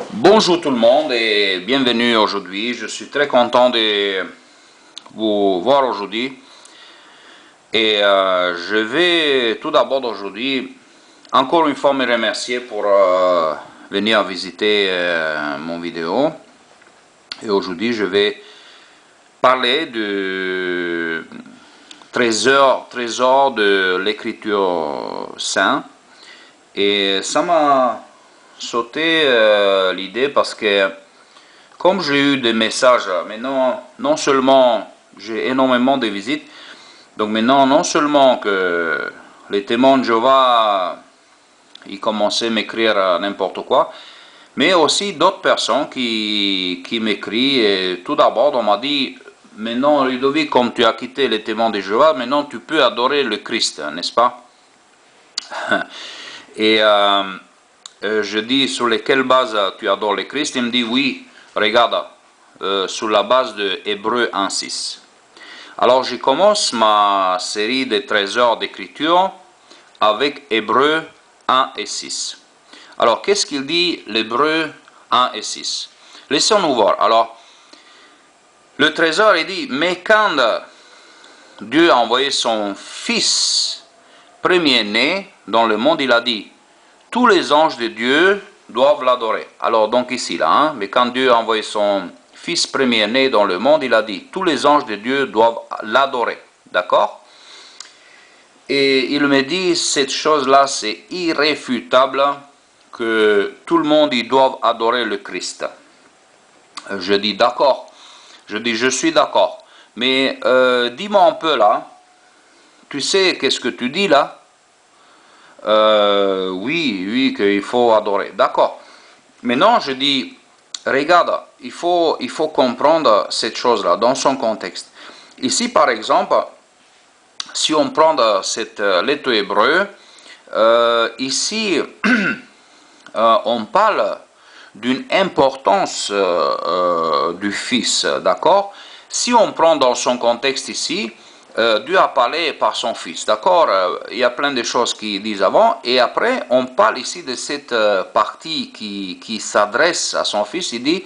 Bonjour tout le monde et bienvenue aujourd'hui. Je suis très content de vous voir aujourd'hui. Et je vais tout d'abord aujourd'hui encore une fois me remercier pour venir visiter mon vidéo. Et aujourd'hui je vais parler du trésor de l'écriture sainte. Et ça m'a sauté l'idée parce que comme j'ai eu des messages, maintenant, non seulement j'ai énormément de visites, donc maintenant, non seulement que les témoins de Jéhovah, ils commençaient à m'écrire n'importe quoi, mais aussi d'autres personnes qui m'écrivent. Et tout d'abord, on m'a dit, maintenant, Ludovic, comme tu as quitté les témoins de Jéhovah, maintenant tu peux adorer le Christ, n'est-ce pas? Et je dis, sur quelle base tu adores le Christ? Il me dit, oui, regarde, sur la base de Hébreux 1.6. Alors, je commence ma série de trésors d'écriture avec Hébreux 1 et 6. Alors, qu'est-ce qu'il dit l'Hébreux 1 et 6? Laissons-nous voir. Alors, le trésor, il dit, mais quand Dieu a envoyé son Fils premier-né dans le monde, il a dit, tous les anges de Dieu doivent l'adorer. Alors, donc ici, là, mais quand Dieu a envoyé son Fils premier-né dans le monde, il a dit, tous les anges de Dieu doivent l'adorer. D'accord? Et il me dit, cette chose-là, c'est irréfutable, que tout le monde, ils doivent adorer le Christ. Je dis, d'accord. Je dis, je suis d'accord. Mais dis-moi un peu là, tu sais qu'est-ce que tu dis là? Oui, qu'il faut adorer. D'accord. Maintenant, je dis, regarde, il faut comprendre cette chose-là dans son contexte. Ici, par exemple, si on prend cette lettre hébreu, ici, on parle d'une importance du Fils, d'accord? Si on prend dans son contexte ici, Dieu a parlé par son Fils, d'accord? Il y a plein de choses qui disent avant, et après, on parle ici de cette partie qui s'adresse à son Fils. Il dit,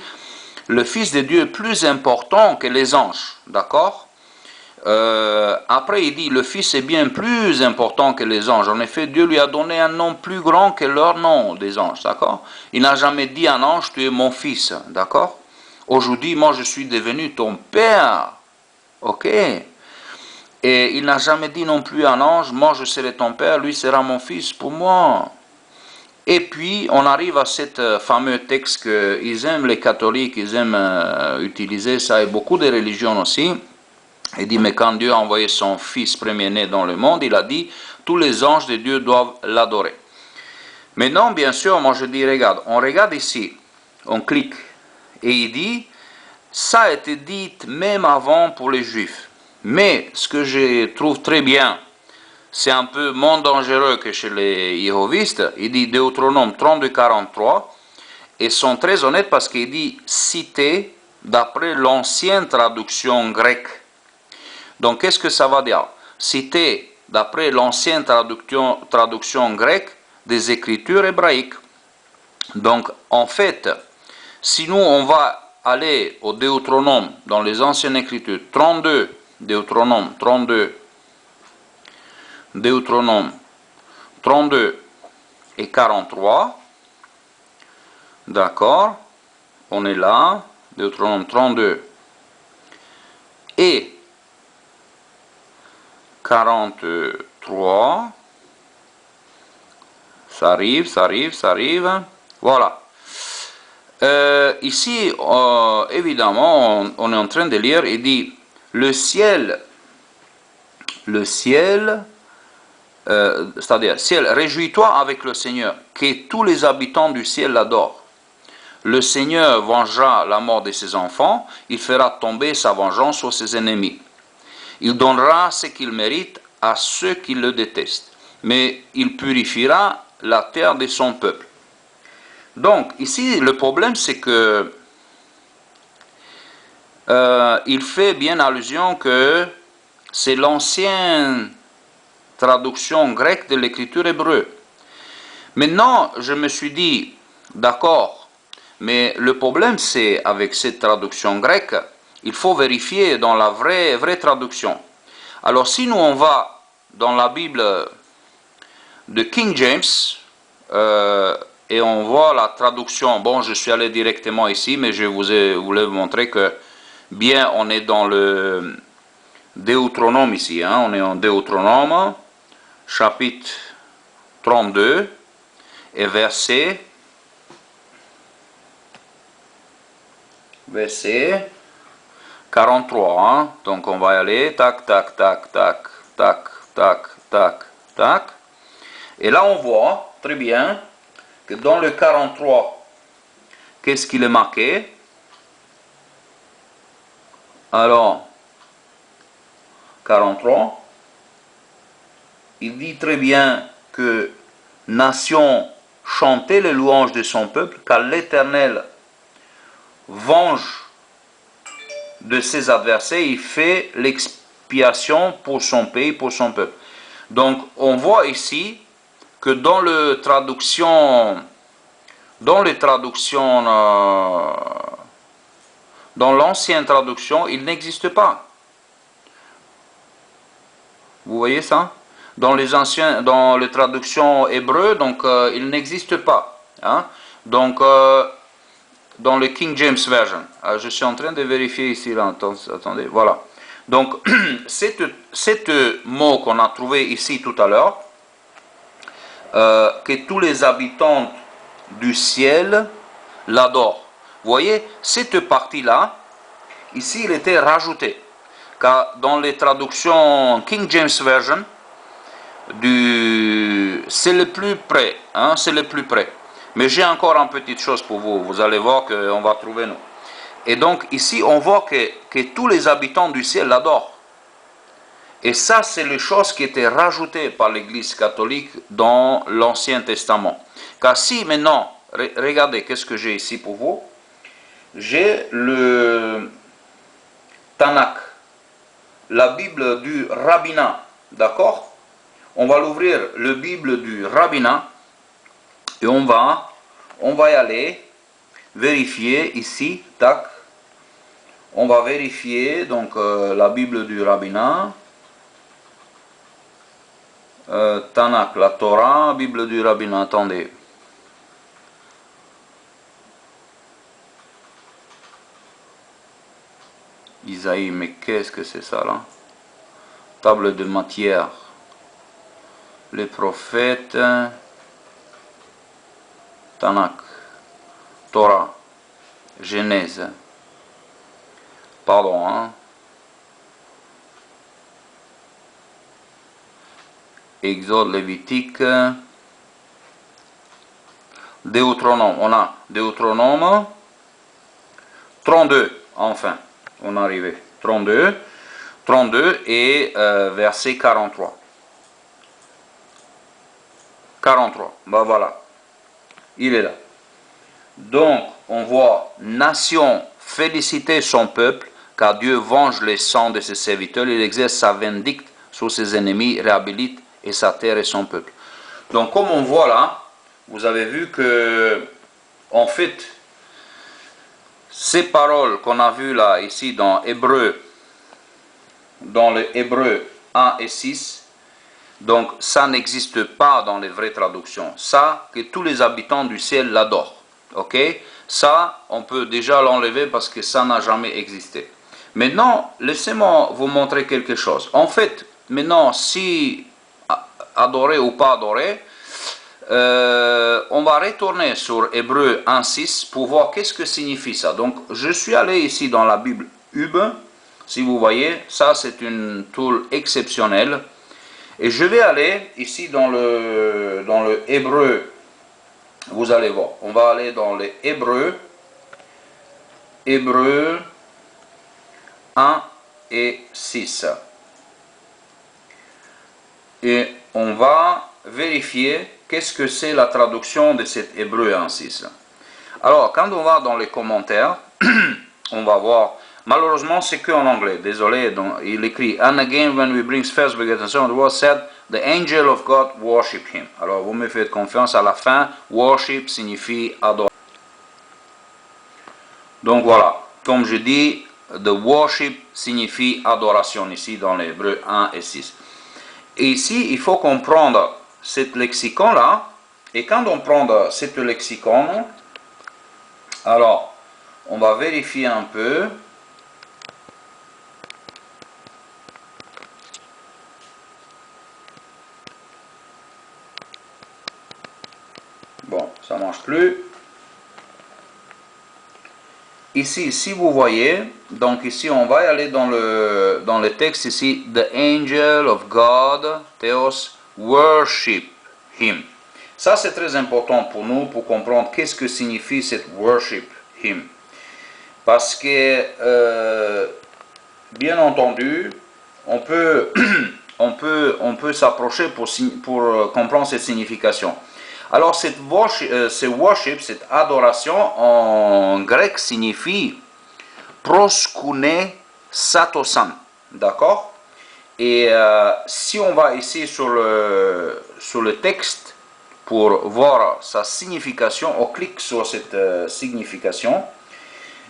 le Fils de Dieu est plus important que les anges, d'accord? Après, il dit, le Fils est bien plus important que les anges. En effet, Dieu lui a donné un nom plus grand que leur nom des anges, d'accord? Il n'a jamais dit à un ange, tu es mon fils, d'accord? Aujourd'hui, moi, je suis devenu ton père, ok? Et il n'a jamais dit non plus à un ange, moi, je serai ton père, lui sera mon fils pour moi. Et puis, on arrive à ce fameux texte qu'ils aiment, les catholiques, ils aiment utiliser ça, et beaucoup de religions aussi. Il dit, mais quand Dieu a envoyé son Fils premier-né dans le monde, il a dit, tous les anges de Dieu doivent l'adorer. Maintenant, bien sûr, moi je dis, regarde, on regarde ici, on clique, et il dit, ça a été dit même avant pour les Juifs. Mais ce que je trouve très bien, c'est un peu moins dangereux que chez les Jéhovistes. Il dit Deutéronome 32-43, et sont très honnêtes parce qu'il dit, cité d'après l'ancienne traduction grecque. Donc, qu'est-ce que ça va dire? Citer, d'après l'ancienne traduction grecque, des écritures hébraïques. Donc, en fait, si nous, on va aller au Deutéronome, dans les anciennes écritures, 32, Deutéronome 32, Deutéronome 32 et 43, d'accord, on est là, Deutéronome 32 et 43, ça arrive, voilà. Ici, évidemment, on est en train de lire, il dit, le ciel, c'est-à-dire, ciel, réjouis-toi avec le Seigneur, que tous les habitants du ciel l'adorent. Le Seigneur vengera la mort de ses enfants, il fera tomber sa vengeance sur ses ennemis. Il donnera ce qu'il mérite à ceux qui le détestent, mais il purifiera la terre de son peuple. Donc, ici, le problème, c'est que il fait bien allusion que c'est l'ancienne traduction grecque de l'écriture hébreu. Maintenant, je me suis dit, d'accord, Mais le problème, c'est avec cette traduction grecque, il faut vérifier dans la vraie traduction. Alors si nous on va dans la Bible de King James, et on voit la traduction, bon je suis allé directement ici, mais je voulais vous montrer que bien on est dans le Deutéronome ici, hein, on est en Deutéronome, chapitre 32, et verset 43, hein. Donc on va y aller, tac, tac, tac, tac, tac, tac, tac, tac. Et là on voit très bien que dans le 43, qu'est-ce qu'il est marqué? Alors, 43, il dit très bien que nation chantait les louanges de son peuple, car l'Éternel venge de ses adversaires, il fait l'expiation pour son pays, pour son peuple. Donc on voit ici que dans les traductions, dans l'ancienne traduction, il n'existe pas. Vous voyez ça? Dans les traductions hébreues, donc il n'existe pas. Hein? Donc dans le King James Version. Je suis en train de vérifier ici, là, attendez, voilà. Donc, cet mot qu'on a trouvé ici tout à l'heure, que tous les habitants du ciel l'adorent. Vous voyez, cette partie-là, ici, il était rajouté. Car dans les traductions King James Version, c'est le plus près, hein, c'est le plus près. Mais j'ai encore une petite chose pour vous. Vous allez voir qu'on va trouver nous. Et donc ici, on voit que tous les habitants du ciel l'adorent. Et ça, c'est les choses qui étaient rajoutées par l'Église catholique dans l'Ancien Testament. Car si maintenant, regardez, qu'est-ce que j'ai ici pour vous? J'ai le Tanakh, la Bible du rabbinat, d'accord? On va l'ouvrir, la Bible du rabbinat. Et on va y aller, vérifier ici, tac. On va vérifier donc la Bible du rabbinat, Tanakh, la Torah, Bible du rabbinat, attendez. Isaïe, mais qu'est-ce que c'est ça là? Table de matière, les prophètes, Tanakh, Torah, Genèse, pardon, hein. Exode, Lévitique, Deutéronome, on a Deutéronome 32, enfin, on est arrivé, 32 et verset 43. 43, ben voilà, il est là. Donc, on voit, nation, féliciter son peuple, car Dieu venge les sangs de ses serviteurs, il exerce sa vindicte sur ses ennemis, réhabilite et sa terre et son peuple. Donc, comme on voit là, vous avez vu que, en fait, ces paroles qu'on a vues là, ici, dans le Hébreu 1 et 6, donc ça n'existe pas dans les vraies traductions. Ça, que tous les habitants du ciel l'adorent. Ok? Ça, on peut déjà l'enlever parce que ça n'a jamais existé. Maintenant, laissez-moi vous montrer quelque chose. En fait, maintenant, si adorer ou pas adorer, on va retourner sur Hébreu 1.6 pour voir qu'est-ce que signifie ça. Donc, je suis allé ici dans la Bible Hub. Si vous voyez, ça c'est une tool exceptionnelle. Et je vais aller ici dans le Hébreu. Vous allez voir, on va aller dans les Hébreux 1 et 6. Et on va vérifier qu'est-ce que c'est la traduction de cet Hébreu 1.6. Alors, quand on va dans les commentaires, on va voir, malheureusement c'est que en anglais, désolé, donc, il écrit, and again when we bring first begotten son, the word said, the angel of God worship him. Alors, vous me faites confiance, à la fin, worship signifie adorer. Donc voilà, comme je dis, the worship signifie adoration ici dans l'hébreu 1 et 6. Et ici, il faut comprendre cette lexicon-là. Et quand on prend cette lexicon, alors, on va vérifier un peu. Bon, ça ne marche plus. Ici, si vous voyez, donc ici, on va aller dans le texte ici. The angel of God, Theos, worship him. Ça, c'est très important pour nous, pour comprendre qu'est-ce que signifie cette worship him. Parce que, bien entendu, on peut, on peut s'approcher pour comprendre cette signification. Alors, ce worship, cette adoration, en grec, signifie proskoune satosan. D'accord? Et si on va ici sur le texte pour voir sa signification, on clique sur cette signification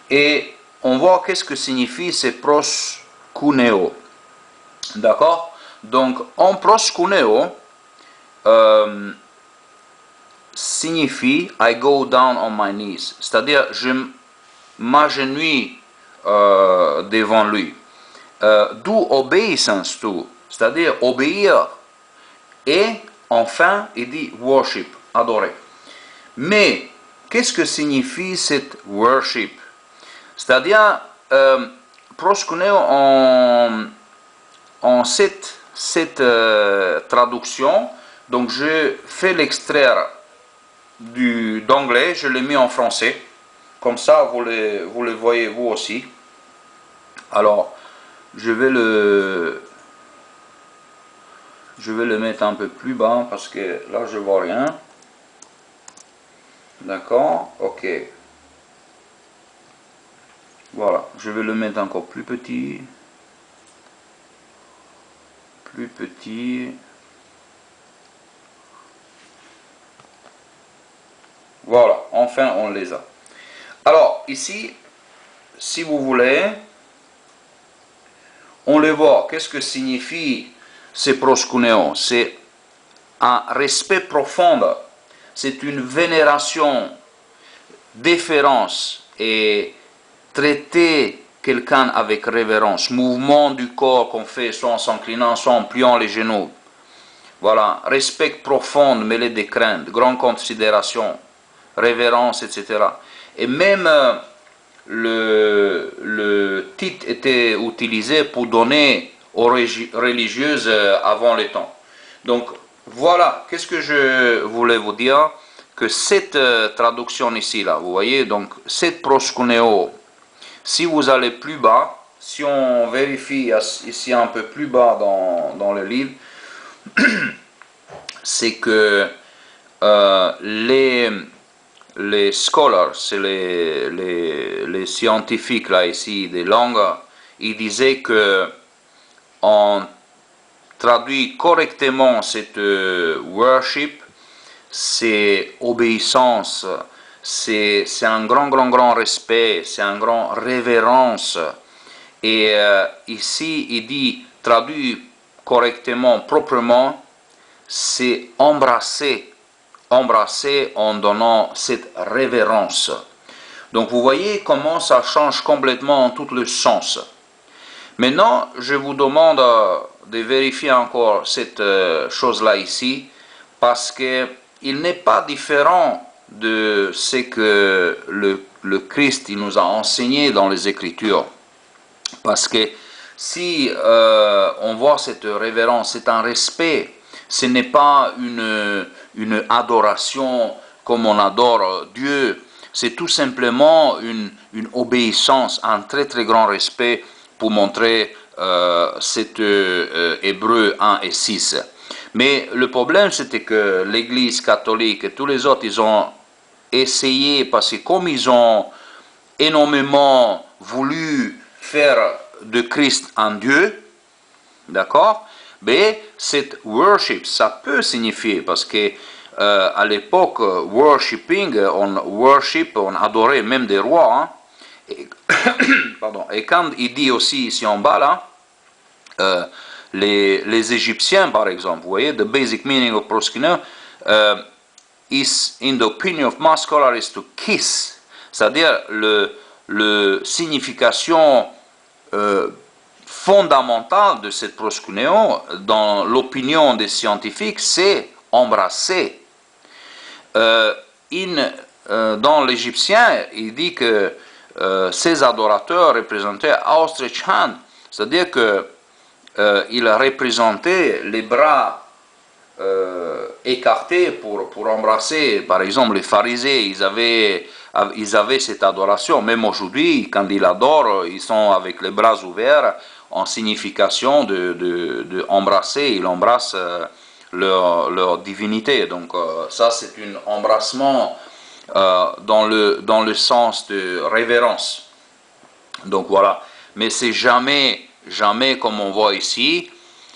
et on voit qu'est-ce que signifie ce proskuneo. D'accord? Donc, en proskuneo, signifie I go down on my knees, c'est-à-dire je m'agenouille devant lui. D'où obéissance tout, c'est-à-dire obéir. Et enfin, il dit worship, adorer. Mais qu'est-ce que signifie cette worship? C'est-à-dire proskuneo en cette traduction, donc je fais l'extraire d'anglais, je l'ai mis en français, comme ça vous le voyez vous aussi. Alors je vais le mettre un peu plus bas parce que là je vois rien. D'accord, ok, voilà, je vais le mettre encore plus petit, voilà, enfin on les a. Alors ici, si vous voulez, on les voit. Qu'est-ce que signifie ces proskuneo? C'est un respect profond, c'est une vénération, déférence et traiter quelqu'un avec révérence, mouvement du corps qu'on fait soit en s'inclinant, soit en pliant les genoux. Voilà, respect profond mêlé de crainte, grande considération, révérence, etc. Et même le titre était utilisé pour donner aux religieuses avant les temps. Donc voilà, qu'est-ce que je voulais vous dire? Que cette traduction ici, là, vous voyez, donc cette proskuneo, si vous allez plus bas, si on vérifie ici un peu plus bas dans le livre, c'est que les scholars, c'est les scientifiques là ici des langues, ils disaient que on traduit correctement cette worship, c'est obéissance, c'est un grand respect, c'est un grand révérence. Et ici, il dit, traduit correctement, proprement, c'est embrasser en donnant cette révérence. Donc vous voyez comment ça change complètement tout le sens. Maintenant, je vous demande de vérifier encore cette chose-là ici, parce qu'il n'est pas différent de ce que le Christ il nous a enseigné dans les Écritures. Parce que si on voit cette révérence, c'est un respect, ce n'est pas une adoration comme on adore Dieu, c'est tout simplement une obéissance, un très grand respect pour montrer cet Hébreu 1 et 6. Mais le problème, c'était que l'Église catholique et tous les autres, ils ont essayé, parce que comme ils ont énormément voulu faire de Christ un Dieu, d'accord, mais cette worship, ça peut signifier, parce que à l'époque, worshiping, on worship, on adorait même des rois, hein, Et, pardon, et quand il dit aussi ici en bas, là, les Égyptiens, par exemple, vous voyez, the basic meaning of proskuneo is, in the opinion of most scholars, is to kiss. C'est-à-dire, le signification fondamentale de cette proskuneo, dans l'opinion des scientifiques, c'est embrasser. Dans l'Égyptien, il dit que ces adorateurs représentaient Austrechan, c'est-à-dire que il représentait les bras écartés pour embrasser. Par exemple, les pharisiens, ils avaient cette adoration. Même aujourd'hui, quand ils adorent, ils sont avec les bras ouverts en signification de embrasser. Ils embrassent leur divinité. Donc ça, c'est un embrassement dans le sens de révérence. Donc voilà. Mais c'est jamais comme on voit ici,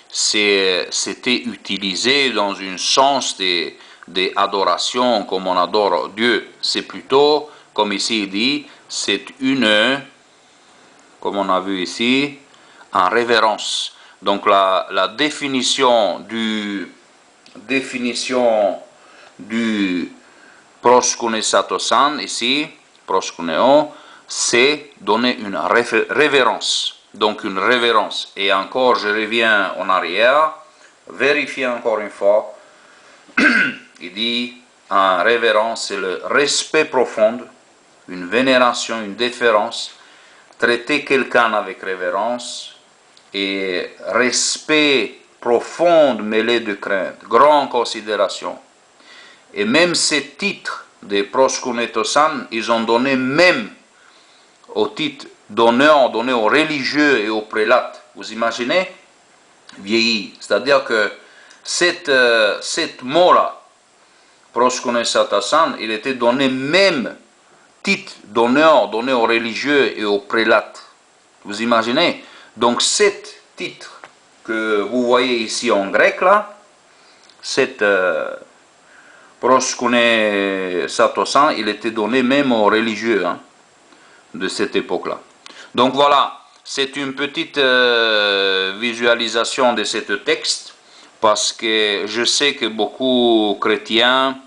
c'était utilisé dans un sens d'adoration comme on adore Dieu. C'est plutôt, comme ici il dit, c'est une, comme on a vu ici, en révérence. Donc la définition du proskunesatosan ici, proskuneo, c'est donner une révérence. Donc une révérence. Et encore, je reviens en arrière, vérifiez encore une fois. Il dit, en révérence, c'est le respect profond, une vénération, une déférence, traiter quelqu'un avec révérence, et respect profond mêlé de crainte, grande considération. Et même ces titres de proskunetosan, ils ont donné même au titre d'honneur donné aux religieux et aux prélates. Vous imaginez? Vieilli. C'est-à-dire que cette mot-là, proskunesatasan, il était donné même titre d'honneur donné aux religieux et aux prélates. Vous imaginez? Donc cet titre que vous voyez ici en grec, là, cette proskunesatosan, il était donné même aux religieux de cette époque-là. Donc voilà, c'est une petite visualisation de ce texte, parce que je sais que beaucoup de chrétiens,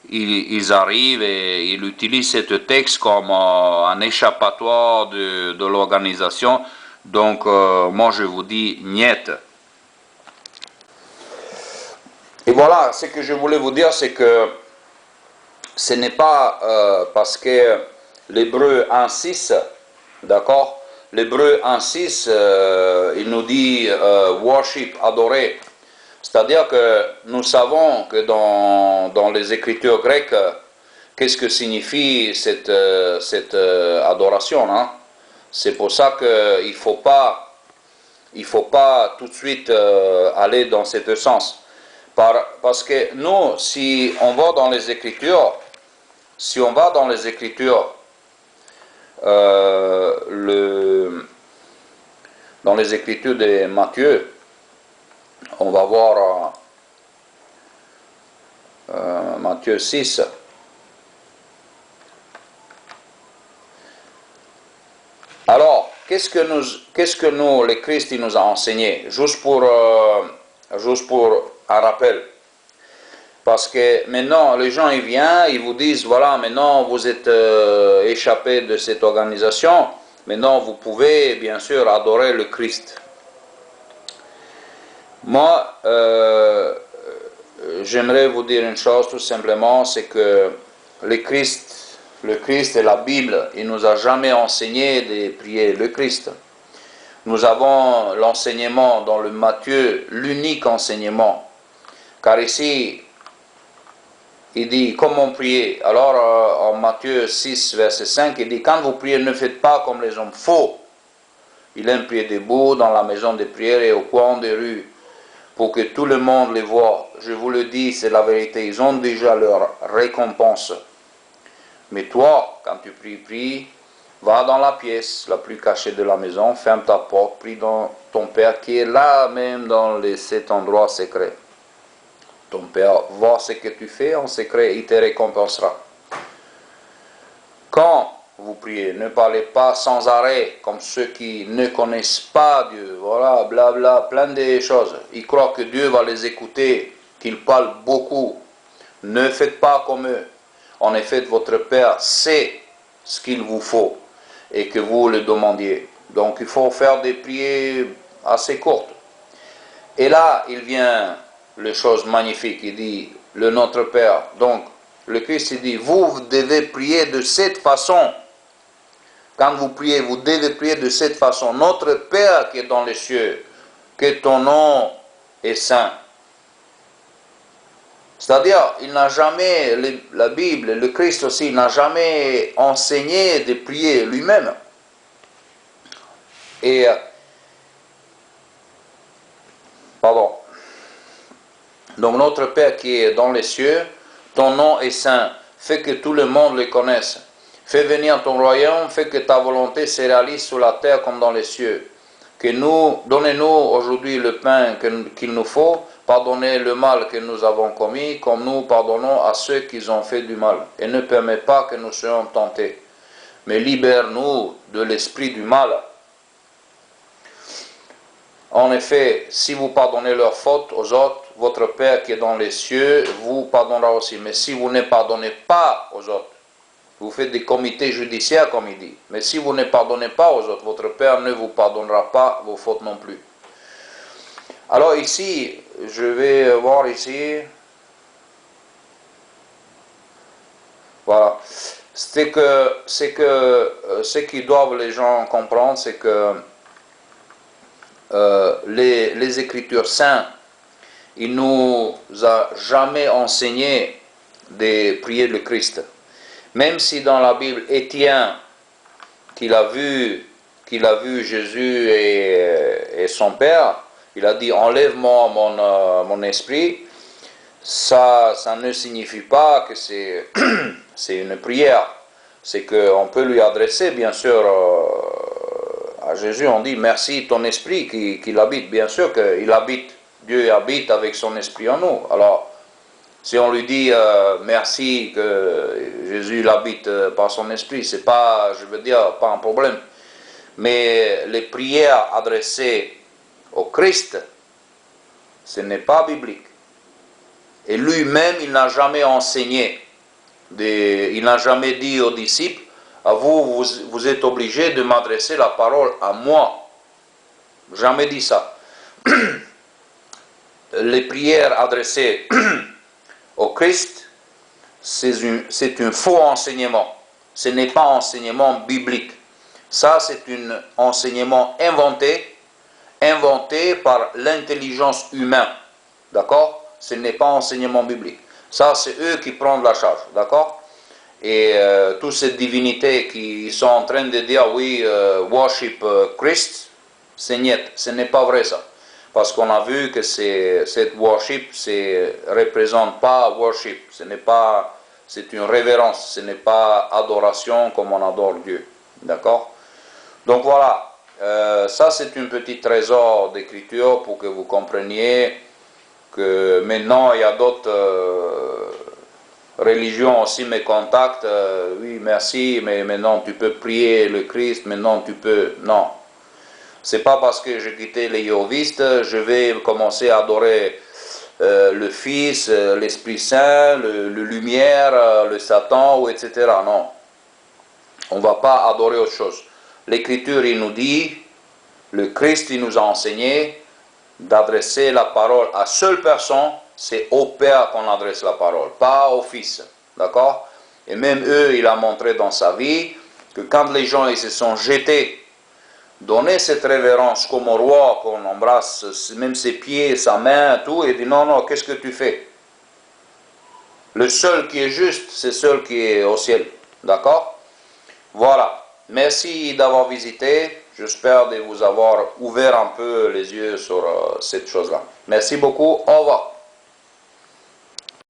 ils arrivent et ils utilisent ce texte comme un échappatoire de l'organisation. Donc moi je vous dis niet. Et voilà, ce que je voulais vous dire, c'est que ce n'est pas parce que l'Hébreu 1.6, d'accord, l'Hébreu 1.6, il nous dit worship, adorer. C'est-à-dire que nous savons que dans les Écritures grecques, qu'est-ce que signifie cette adoration, hein? C'est pour ça qu'il ne faut pas tout de suite aller dans ce sens. Parce que nous, si on va dans les Écritures, dans les Écritures de Matthieu, on va voir Matthieu 6. Alors, qu'est-ce que nous, le Christ, il nous a enseigné? Juste pour un rappel. Parce que maintenant, les gens, ils viennent, ils vous disent, voilà, maintenant, vous êtes échappé de cette organisation, maintenant, vous pouvez, bien sûr, adorer le Christ. Moi, j'aimerais vous dire une chose, tout simplement, c'est que le Christ et la Bible, il ne nous a jamais enseigné de prier le Christ. Nous avons l'enseignement dans le Matthieu, l'unique enseignement. Car ici, il dit comment prier. Alors en Matthieu 6, verset 5, il dit, quand vous priez, ne faites pas comme les hommes faux. Ils aiment prier debout dans la maison de prière et au coin des rues, pour que tout le monde les voie. Je vous le dis, c'est la vérité, ils ont déjà leur récompense. Mais toi, quand tu pries, va dans la pièce la plus cachée de la maison, ferme ta porte, prie dans ton Père qui est là même dans cet endroit secret. Ton Père voit ce que tu fais en secret, il te récompensera. Quand vous priez. Ne parlez pas sans arrêt, comme ceux qui ne connaissent pas Dieu. Voilà, blabla, plein de choses. Ils croient que Dieu va les écouter, qu'ils parlent beaucoup. Ne faites pas comme eux. En effet, votre Père sait ce qu'il vous faut et que vous le demandiez. Donc, il faut faire des prières assez courtes. Et là, il vient les choses magnifiques. Il dit, le Notre Père. Donc, le Christ, il dit, vous devez prier de cette façon. Quand vous priez, vous devez prier de cette façon. Notre Père qui est dans les cieux, que ton nom est saint. C'est-à-dire, il n'a jamais, la Bible, le Christ aussi, il n'a jamais enseigné de prier lui-même. Et, pardon. Donc, notre Père qui est dans les cieux, ton nom est saint. Fais que tout le monde le connaisse. Fais venir ton royaume, fais que ta volonté se réalise sur la terre comme dans les cieux. Donnez-nous aujourd'hui le pain qu'il nous faut, pardonnez le mal que nous avons commis, comme nous pardonnons à ceux qui ont fait du mal. Et ne permets pas que nous soyons tentés, mais libère-nous de l'esprit du mal. En effet, si vous pardonnez leurs fautes aux autres, votre Père qui est dans les cieux vous pardonnera aussi. Mais si vous ne pardonnez pas aux autres, vous faites des comités judiciaires, comme il dit. Mais si vous ne pardonnez pas aux autres, votre Père ne vous pardonnera pas vos fautes non plus. Alors ici, je vais voir ici. Voilà. Ce qu'ils doivent les gens comprendre, c'est que les Écritures saintes, il nous a jamais enseigné de prier le Christ. Même si dans la Bible, Étienne, qu'il a vu Jésus et son Père, il a dit, enlève-moi mon esprit, ça ne signifie pas que c'est une prière. C'est qu'on peut lui adresser, bien sûr, à Jésus, on dit, merci ton esprit qu'il habite. Bien sûr qu'il habite, Dieu habite avec son esprit en nous. Alors, si on lui dit merci que Jésus l'habite par son esprit, c'est pas, je veux dire, pas un problème. Mais les prières adressées au Christ, ce n'est pas biblique. Et lui-même, il n'a jamais enseigné, il n'a jamais dit aux disciples, à vous êtes obligés de m'adresser la parole à moi. Jamais dit ça. Les prières adressées au Christ, c'est un faux enseignement. Ce n'est pas un enseignement biblique. Ça, c'est un enseignement inventé par l'intelligence humaine. D'accord? Ce n'est pas un enseignement biblique. Ça, c'est eux qui prennent la charge. D'accord? Et toutes ces divinités qui sont en train de dire, oui, worship Christ, c'est niet. Ce n'est pas vrai ça. Parce qu'on a vu que cette worship ne représente pas worship. C'est une révérence. Ce n'est pas adoration comme on adore Dieu. D'accord? Donc voilà. Ça, c'est un petit trésor d'écriture pour que vous compreniez que maintenant, il y a d'autres religions aussi me contactent. Oui, merci, mais maintenant tu peux prier le Christ. Maintenant tu peux... Non. C'est pas parce que j'ai quitté les Jéhovistes, je vais commencer à adorer le Fils, l'Esprit Saint, le Lumière, le Satan, ou etc. Non. On ne va pas adorer autre chose. L'Écriture, il nous dit, le Christ, il nous a enseigné d'adresser la parole à seule personne, c'est au Père qu'on adresse la parole, pas au Fils. D'accord? Et même eux, il a montré dans sa vie que quand les gens ils se sont jetés, donner cette révérence comme au roi, qu'on embrasse même ses pieds, sa main, tout, et dit non, non, qu'est-ce que tu fais? Le seul qui est juste, c'est celui qui est au ciel. D'accord? Voilà. Merci d'avoir visité. J'espère de vous avoir ouvert un peu les yeux sur cette chose-là. Merci beaucoup. Au revoir.